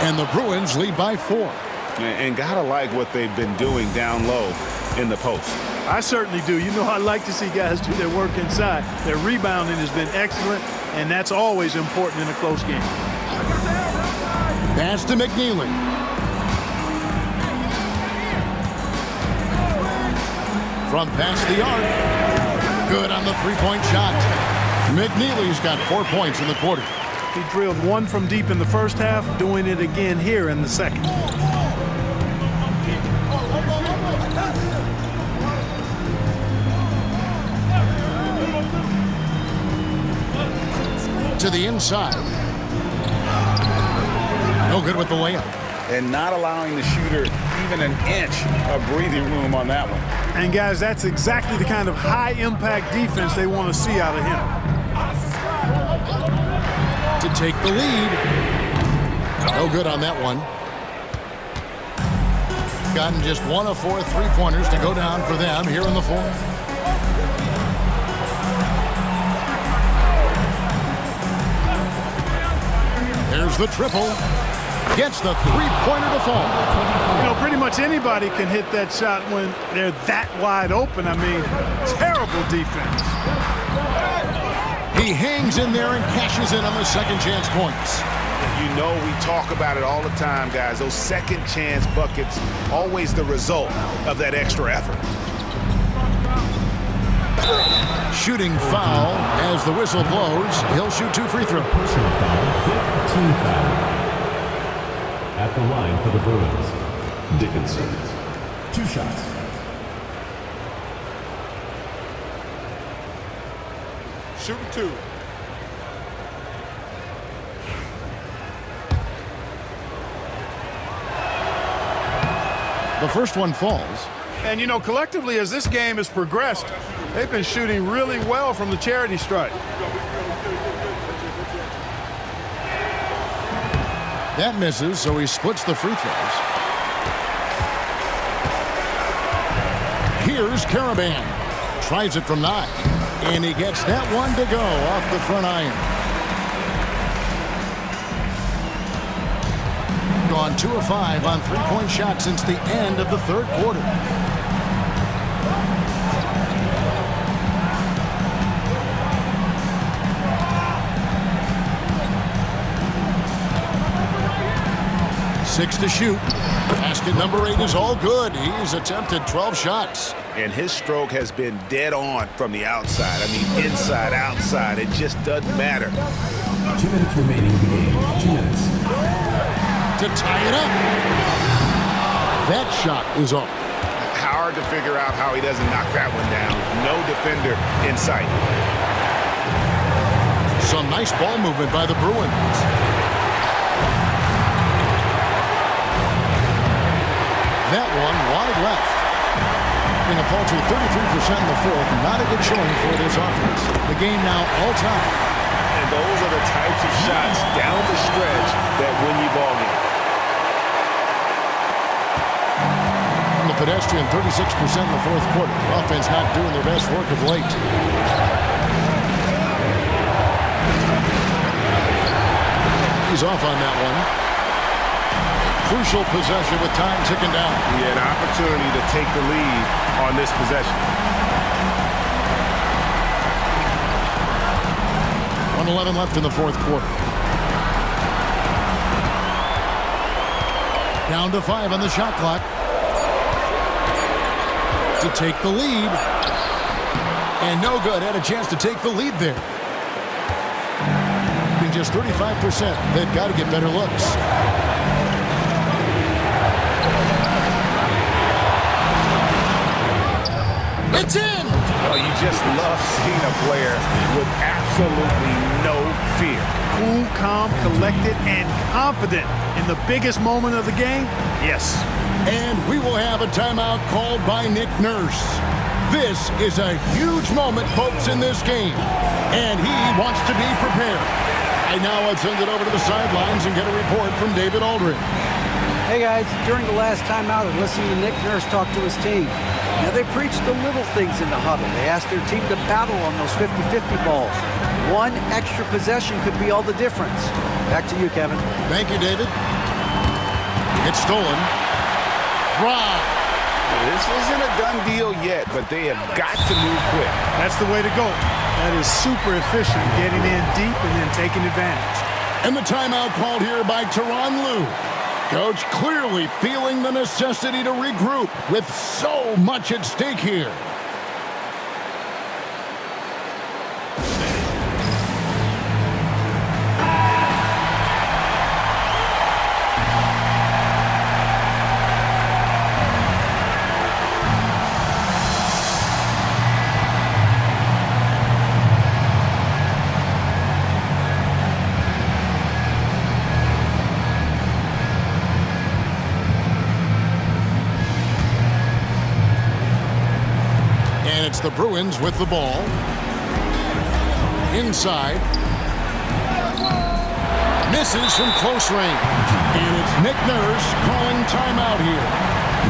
And the Bruins lead by 4. And gotta like what they've been doing down low in the post. I certainly do. You know, I like to see guys do their work inside. Their rebounding has been excellent, and that's always important in a close game. Pass to McNeely. From past the arc. Good on the three-point shot. McNeely's got 4 points in the quarter. He drilled 1 from deep in the first half, doing it again here in the second. To the inside. No good with the layup. And not allowing the shooter even an inch of breathing room on that one. And guys, that's exactly the kind of high-impact defense they want to see out of him. To take the lead. No good on that one. Gotten just 1 of 4 3-pointers to go down for them here in the fourth. There's the triple. Gets the three-pointer to fall. You know, pretty much anybody can hit that shot when they're that wide open. I mean, terrible defense. He hangs in there and cashes in on the second chance points. You know, we talk about it all the time, guys. Those second chance buckets, always the result of that extra effort. Shooting foul as the whistle blows. He'll shoot 2 free throws. Personal foul, 15 foul. At the line for the Bruins, Dickinson. 2 shots. shooting 2. The first one falls. And, you know, collectively, as this game has progressed, they've been shooting really well from the charity stripe. That misses, so he splits the free throws. Here's Caravan. Tries it from 9. And he gets that one to go off the front iron. Gone 2 of 5 on three-point shots since the end of the third quarter. Six to shoot. Basket number 8 is all good. He's attempted 12 shots. And his stroke has been dead on from the outside. I mean, inside, outside. It just doesn't matter. 2 minutes remaining in the game. 2 minutes. To tie it up. That shot is off. Hard to figure out how he doesn't knock that one down. No defender in sight. Some nice ball movement by the Bruins. That one wide left. In a paltry 33% in the fourth. Not a good showing for this offense. The game now all-time. And those are the types of shots down the stretch that win you ball games. The pedestrian 36% in the fourth quarter. The offense not doing their best work of late. He's off on that one. Crucial possession with time ticking down. He had an opportunity to take the lead on this possession. 1:11 left in the fourth quarter. Down to 5 on the shot clock. To take the lead. And no good. Had a chance to take the lead there. In just 35%. They've got to get better looks. It's in! Well, you just love seeing a player with absolutely no fear. Cool, calm, collected, and confident in the biggest moment of the game? Yes. And we will have a timeout called by Nick Nurse. This is a huge moment, folks, in this game. And he wants to be prepared. And now let's send it over to the sidelines and get a report from David Aldridge. Hey, guys. During the last timeout, I listened to Nick Nurse talk to his team. Now, they preached the little things in the huddle. They asked their team to battle on those 50-50 balls. One extra possession could be all the difference. Back to you, Kevin. Thank you, David. It's stolen. Rob. This isn't a done deal yet, but they have got to move quick. That's the way to go. That is super efficient, getting in deep and then taking advantage. And the timeout called here by Tyronn Lue. Coach clearly feeling the necessity to regroup with so much at stake here. The Bruins with the ball. Inside. Misses from close range. And it's Nick Nurse calling timeout here.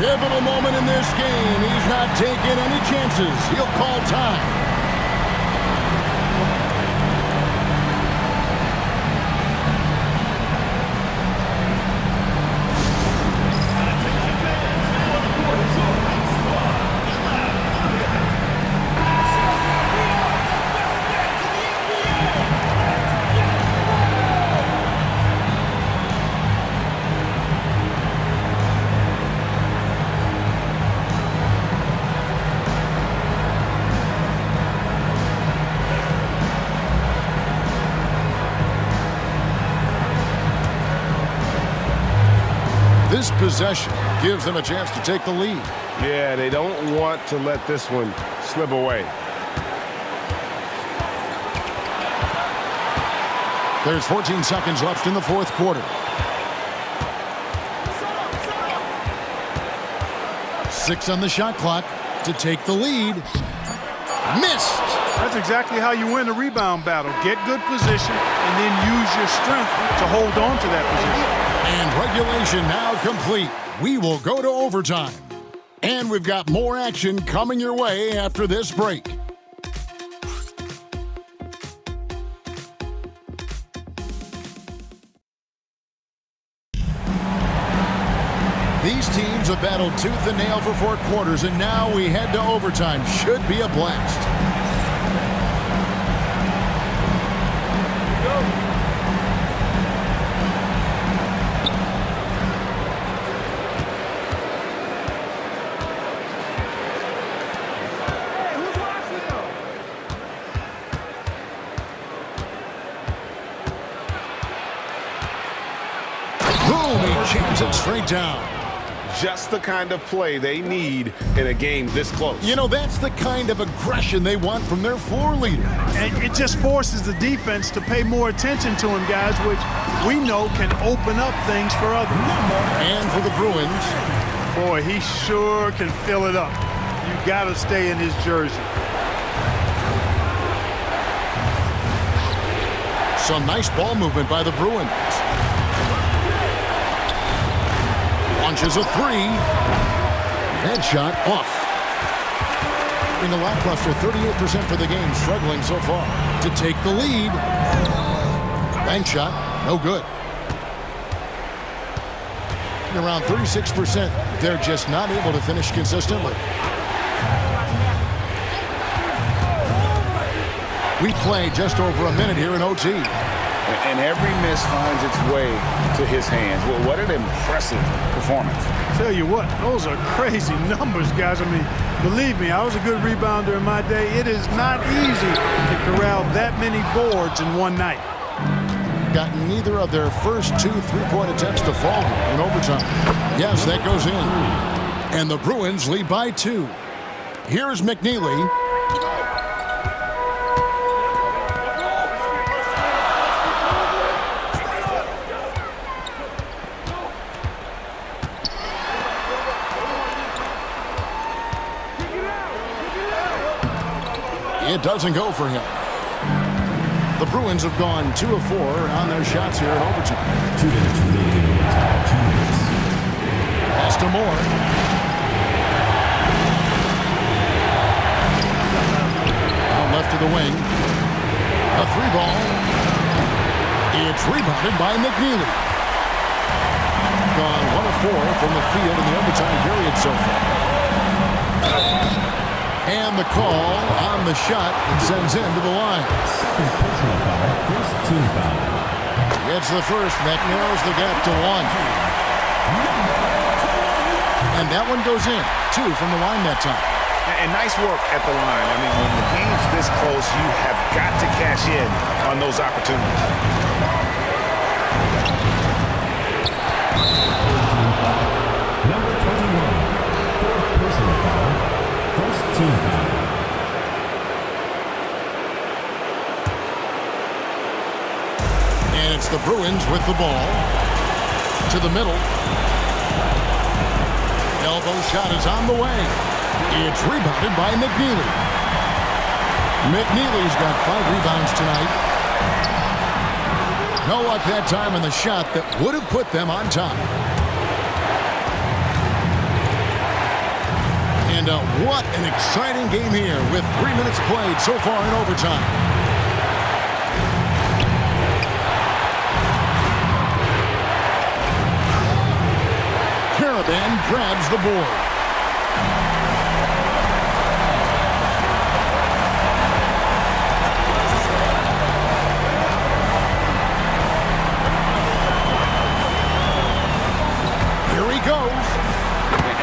Pivotal moment in this game. He's not taking any chances. He'll call time. This possession gives them a chance to take the lead. Yeah, they don't want to let this one slip away. There's 14 seconds left in the fourth quarter. 6 on the shot clock to take the lead. Missed. That's exactly how you win a rebound battle. Get good position and then use your strength to hold on to that position. And regulation now complete. We will go to overtime. And we've got more action coming your way after this break. These teams have battled tooth and nail for 4 quarters, and now we head to overtime. Should be a blast. Boom, he jams it straight down. Just the kind of play they need in a game this close. You know, that's the kind of aggression they want from their floor leader. And it just forces the defense to pay more attention to him, guys, which we know can open up things for others. And for the Bruins. Boy, he sure can fill it up. You got to stay in his jersey. Some nice ball movement by the Bruins. Launches a 3. Headshot off. In the lackluster 38% for the game, struggling so far to take the lead. Bank shot, no good. Around 36%, they're just not able to finish consistently. We play just over a minute here in OT. And every miss finds its way to his hands. Well, what an impressive performance. Tell you what, those are crazy numbers, guys. I mean, believe me, I was a good rebounder in my day. It is not easy to corral that many boards in one night. Got neither of their first 2 3-point attempts to fall in overtime. Yes, that goes in. And the Bruins lead by 2. Here's McNeely. It doesn't go for him. The Bruins have gone 2 of 4 on their shots here in overtime. 2 minutes remaining in overtime. 2 minutes. Pass to Moore. Out left to the wing. A 3-ball. It's rebounded by McNeely. Gone 1 of 4 from the field in the overtime period so far. And the call on the shot that sends him to the line. Second personal foul, first team foul. Gets the first, that narrows the gap to 1. And that one goes in. 2 from the line that time. And nice work at the line. I mean, when the game's this close, you have got to cash in on those opportunities. Number 21, fourth personal foul, first team foul. And it's the Bruins with the ball. To the middle. Elbow shot is on the way. It's rebounded by McNeely. McNeely's got 5 rebounds tonight. No luck that time on the shot that would have put them on top. And what an exciting game here with 3 minutes played so far in overtime. Caravan grabs the board. Here he goes.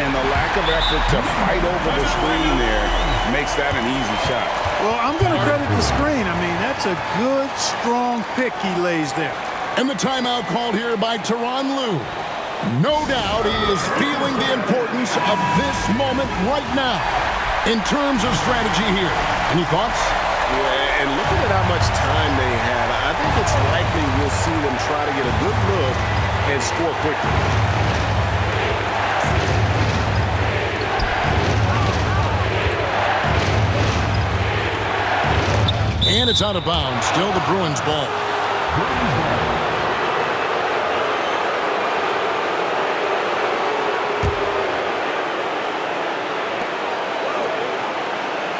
And the lack of effort to fight over the screen there makes that an easy shot. Well, I'm going to credit the screen. I mean, that's a good, strong pick he lays there. And the timeout called here by Tyronn Lue. No doubt he is feeling the importance of this moment right now in terms of strategy here. Any thoughts? Yeah, and looking at how much time they have, I think it's likely we'll see them try to get a good look and score quickly. And it's out of bounds. Still the Bruins ball.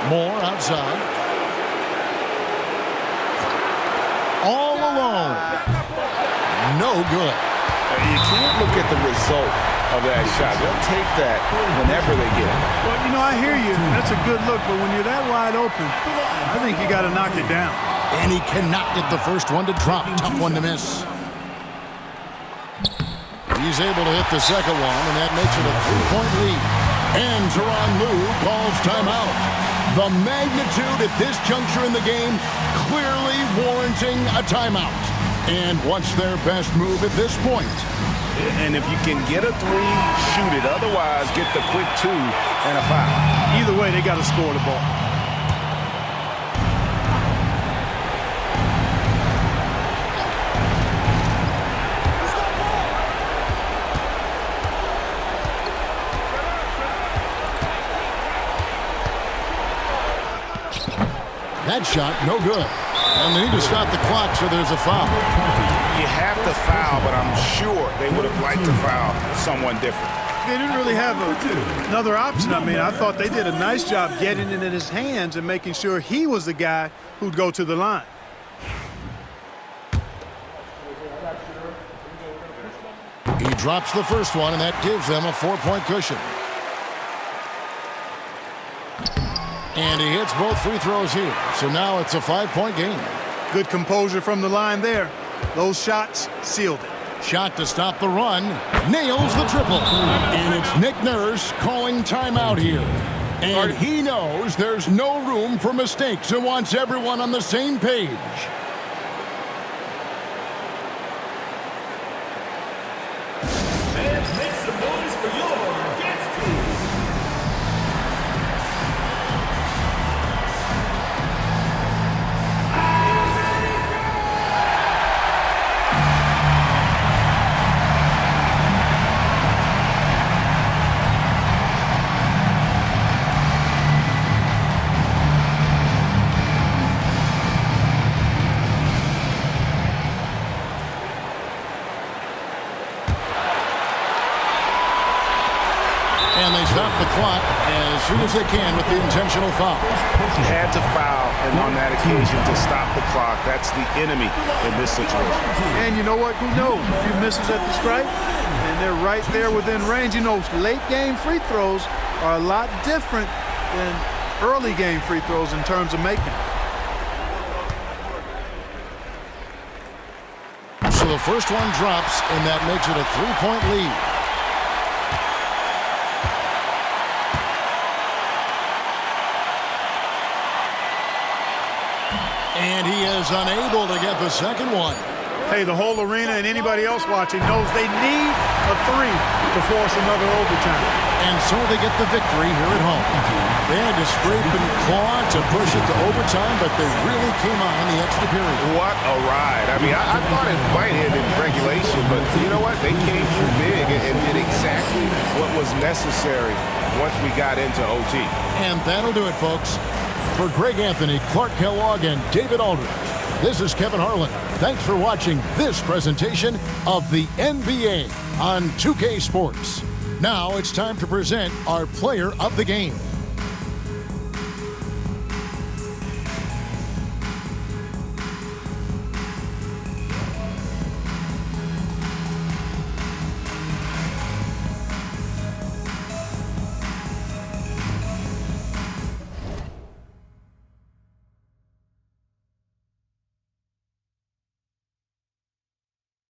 Moore outside. All alone. No good. You can't look at the result of that shot. They'll take that whenever they get it. Well, you know, I hear you. That's a good look, but when you're that wide open, I think you got to knock it down. And he cannot get the first one to drop. Tough one to miss. He's able to hit the second one, and that makes it a 3-point lead. And Tyronn Lue calls timeout. The magnitude at this juncture in the game clearly warranting a timeout. And what's their best move at this point? And if you can get a three, shoot it. Otherwise, get the quick two and a foul. Either way, they got to score the ball. That shot, no good. And they need to stop the clock, so there's a foul. You have to foul, but I'm sure they would have liked to foul someone different. They didn't really have another option. I mean, I thought they did a nice job getting it in his hands and making sure he was the guy who'd go to the line. He drops the first one, and that gives them a 4-point cushion. And he hits both free throws here. So now it's a 5-point game. Good composure from the line there. Those shots sealed it. Shot to stop the run. Nails the triple. And it's Nick Nurse calling timeout here. And he knows there's no room for mistakes and wants everyone on the same page. And make some noise for your dance team. And they stop the clock as soon as they can with the intentional foul. He had to foul, and on that occasion to stop the clock. That's the enemy in this situation. And you know what? Who knows? A few misses at the stripe, and they're right there within range. You know, late game free throws are a lot different than early game free throws in terms of making. So the first one drops, and that makes it a 3-point lead. And he is unable to get the second one. Hey, the whole arena and anybody else watching knows they need a three to force another overtime. And so they get the victory here at home. They had to scrape and claw to push it to overtime, but they really came on in the extra period. What a ride. I mean, I thought it might end in regulation, but you know what? They came through big and did exactly what was necessary once we got into OT. And that'll do it, folks. For Greg Anthony, Clark Kellogg, and David Aldridge, this is Kevin Harlan. Thanks for watching this presentation of the NBA on 2K Sports. Now it's time to present our player of the game.